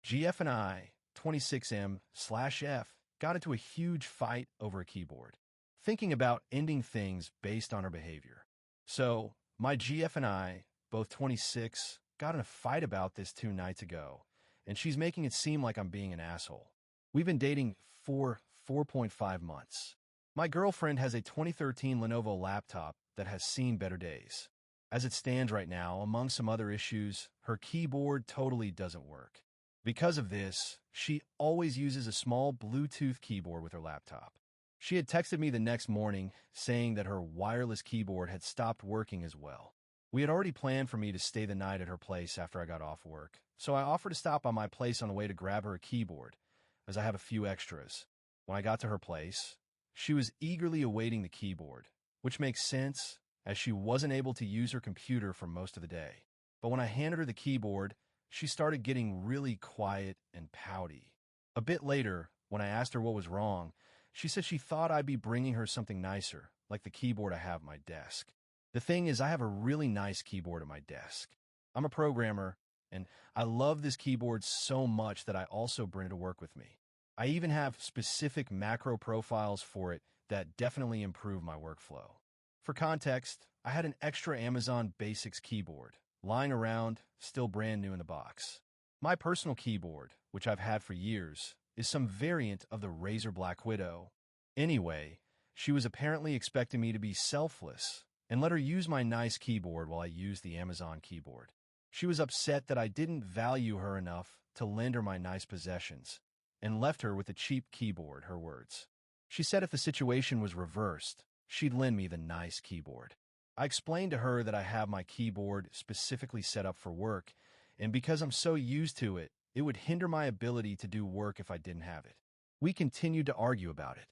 GF and I, 26M/F, got into a huge fight over a keyboard, thinking about ending things based on her behavior. So, my GF and I, both 26, got in a fight about this 2 nights ago, and she's making it seem like I'm being an asshole. We've been dating for 4.5 months. My girlfriend has a 2013 Lenovo laptop that has seen better days. As it stands right now, among some other issues, her keyboard totally doesn't work. Because of this, she always uses a small Bluetooth keyboard with her laptop. She had texted me the next morning saying that her wireless keyboard had stopped working as well. We had already planned for me to stay the night at her place after I got off work, so I offered to stop by my place on the way to grab her a keyboard, as I have a few extras. When I got to her place, she was eagerly awaiting the keyboard, which makes sense, as she wasn't able to use her computer for most of the day. But when I handed her the keyboard, she started getting really quiet and pouty. A bit later, when I asked her what was wrong, she said she thought I'd be bringing her something nicer, like the keyboard I have at my desk. The thing is, I have a really nice keyboard at my desk. I'm a programmer, and I love this keyboard so much that I also bring it to work with me. I even have specific macro profiles for it that definitely improve my workflow. For context, I had an extra Amazon Basics keyboard lying around, still brand new in the box. My personal keyboard, which I've had for years, is some variant of the Razer Black Widow. Anyway, she was apparently expecting me to be selfless and let her use my nice keyboard while I used the Amazon keyboard. She was upset that I didn't value her enough to lend her my nice possessions and left her with a cheap keyboard, her words. She said if the situation was reversed, she'd lend me the nice keyboard. I explained to her that I have my keyboard specifically set up for work, and because I'm so used to it, it would hinder my ability to do work if I didn't have it. We continued to argue about it.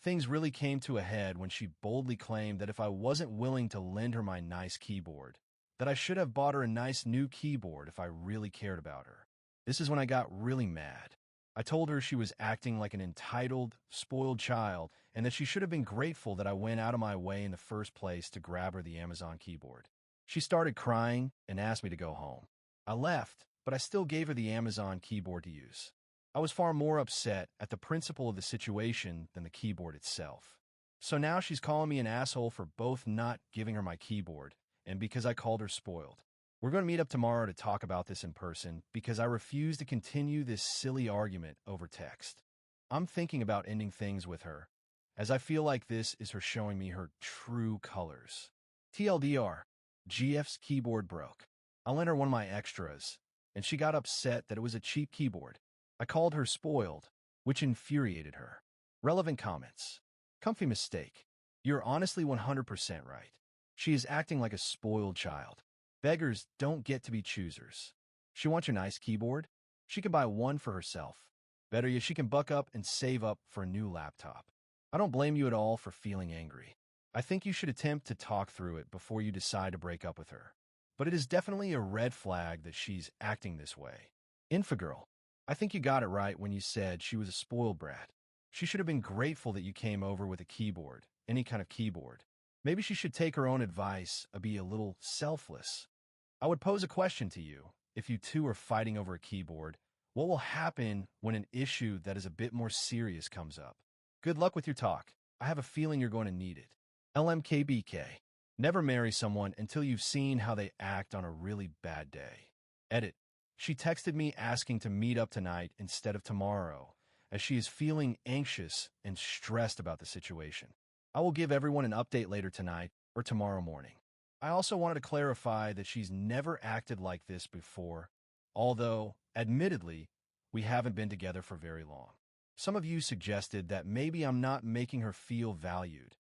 Things really came to a head when she boldly claimed that if I wasn't willing to lend her my nice keyboard, that I should have bought her a nice new keyboard if I really cared about her. This is when I got really mad. I told her she was acting like an entitled, spoiled child, and that she should have been grateful that I went out of my way in the first place to grab her the Amazon keyboard. She started crying and asked me to go home. I left, but I still gave her the Amazon keyboard to use. I was far more upset at the principle of the situation than the keyboard itself. So now she's calling me an asshole for both not giving her my keyboard and because I called her spoiled. We're going to meet up tomorrow to talk about this in person because I refuse to continue this silly argument over text. I'm thinking about ending things with her, as I feel like this is her showing me her true colors. TLDR, GF's keyboard broke. I lent her one of my extras, and she got upset that it was a cheap keyboard. I called her spoiled, which infuriated her. Relevant comments. Comfy mistake. You're honestly 100% right. She is acting like a spoiled child. Beggars don't get to be choosers. She wants your nice keyboard? She can buy one for herself. Better yet, she can buck up and save up for a new laptop. I don't blame you at all for feeling angry. I think you should attempt to talk through it before you decide to break up with her. But it is definitely a red flag that she's acting this way. Infogirl, I think you got it right when you said she was a spoiled brat. She should have been grateful that you came over with a keyboard, any kind of keyboard. Maybe she should take her own advice and be a little selfless. I would pose a question to you. If you two are fighting over a keyboard, what will happen when an issue that is a bit more serious comes up? Good luck with your talk. I have a feeling you're going to need it. LMKBK. Never marry someone until you've seen how they act on a really bad day. Edit. She texted me asking to meet up tonight instead of tomorrow, as she is feeling anxious and stressed about the situation. I will give everyone an update later tonight or tomorrow morning. I also wanted to clarify that she's never acted like this before, although, admittedly, we haven't been together for very long. Some of you suggested that maybe I'm not making her feel valued,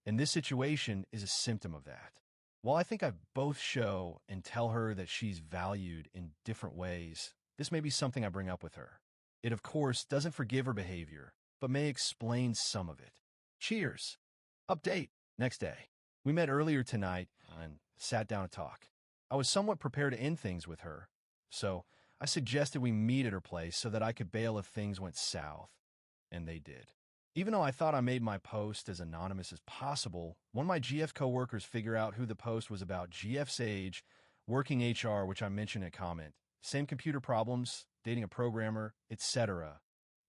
and this situation is a symptom of that. While I think I both show and tell her that she's valued in different ways, this may be something I bring up with her. It, of course, doesn't forgive her behavior, but may explain some of it. Cheers! Update. Next day. We met earlier tonight and sat down to talk. I was somewhat prepared to end things with her, so I suggested we meet at her place so that I could bail if things went south, and they did. Even though I thought I made my post as anonymous as possible, one of my GF coworkers figured out who the post was about. GF's age, working HR, which I mentioned in a comment, same computer problems, dating a programmer, etc.,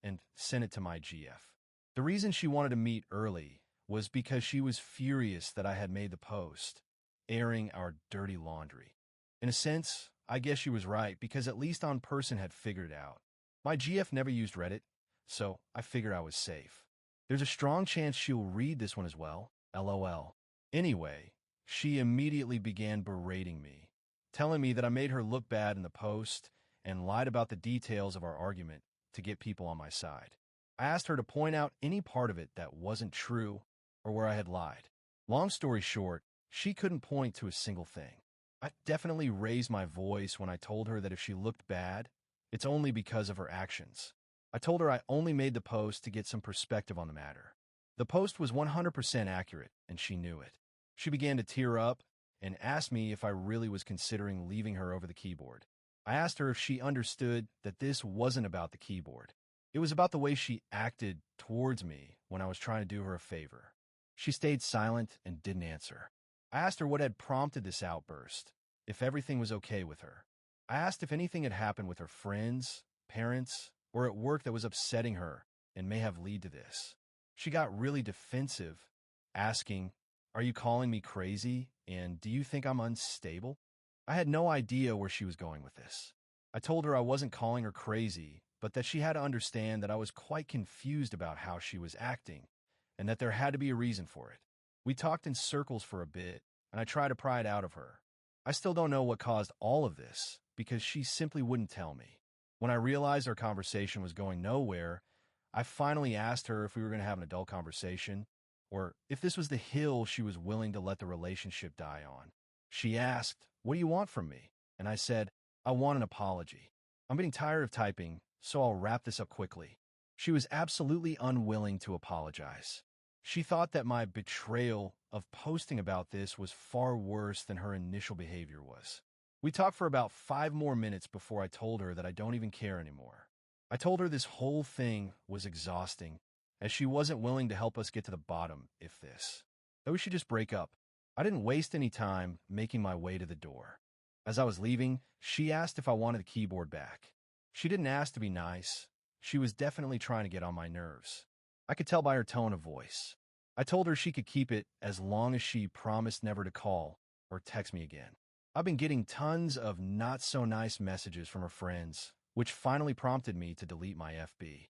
and sent it to my GF. The reason she wanted to meet early was because she was furious that I had made the post, airing our dirty laundry. In a sense, I guess she was right, because at least On Person had figured it out. My GF never used Reddit, so I figured I was safe. There's a strong chance she'll read this one as well, LOL. Anyway, she immediately began berating me, telling me that I made her look bad in the post and lied about the details of our argument to get people on my side. I asked her to point out any part of it that wasn't true or where I had lied. Long story short, she couldn't point to a single thing. I definitely raised my voice when I told her that if she looked bad, it's only because of her actions. I told her I only made the post to get some perspective on the matter. The post was 100% accurate, and she knew it. She began to tear up and asked me if I really was considering leaving her over the keyboard. I asked her if she understood that this wasn't about the keyboard. It was about the way she acted towards me when I was trying to do her a favor. She stayed silent and didn't answer. I asked her what had prompted this outburst, if everything was okay with her. I asked if anything had happened with her friends, parents, or at work that was upsetting her and may have led to this. She got really defensive, asking, "Are you calling me crazy? And do you think I'm unstable?" I had no idea where she was going with this. I told her I wasn't calling her crazy, but that she had to understand that I was quite confused about how she was acting, and that there had to be a reason for it. We talked in circles for a bit, and I tried to pry it out of her. I still don't know what caused all of this, because she simply wouldn't tell me. When I realized our conversation was going nowhere, I finally asked her if we were going to have an adult conversation, or if this was the hill she was willing to let the relationship die on. She asked, "What do you want from me?" And I said, "I want an apology. I'm getting tired of typing, so I'll wrap this up quickly." She was absolutely unwilling to apologize. She thought that my betrayal of posting about this was far worse than her initial behavior was. We talked for about 5 more minutes before I told her that I don't even care anymore. I told her this whole thing was exhausting, as she wasn't willing to help us get to the bottom that we should just break up. I didn't waste any time making my way to the door. As I was leaving, she asked if I wanted the keyboard back. She didn't ask to be nice. She was definitely trying to get on my nerves. I could tell by her tone of voice. I told her she could keep it as long as she promised never to call or text me again. I've been getting tons of not-so-nice messages from her friends, which finally prompted me to delete my FB.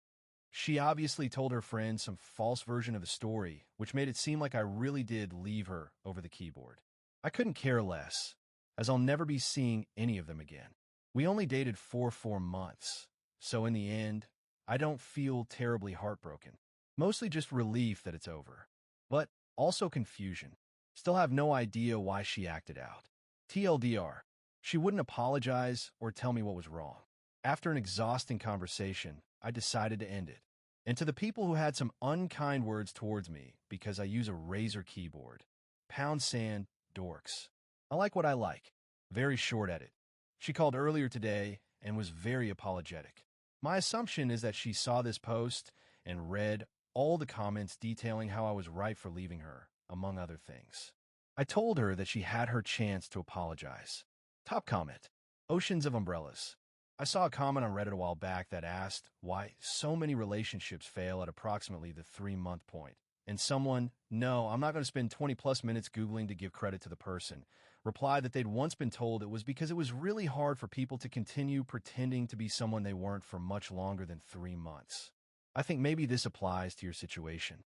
She obviously told her friends some false version of the story, which made it seem like I really did leave her over the keyboard. I couldn't care less, as I'll never be seeing any of them again. We only dated for 4 months, so in the end, I don't feel terribly heartbroken. Mostly just relief that it's over, but also confusion. Still have no idea why she acted out. TLDR, she wouldn't apologize or tell me what was wrong. After an exhausting conversation, I decided to end it. And to the people who had some unkind words towards me because I use a Razer keyboard, # dorks. I like what I like. Very short edit. She called earlier today and was very apologetic. My assumption is that she saw this post and read all the comments detailing how I was right for leaving her, among other things. I told her that she had her chance to apologize. Top comment: Oceans of umbrellas. I saw a comment on Reddit a while back that asked why so many relationships fail at approximately the 3-month point. And someone, no, I'm not going to spend 20+ minutes Googling to give credit to the person, replied that they'd once been told it was because it was really hard for people to continue pretending to be someone they weren't for much longer than 3 months. I think maybe this applies to your situation.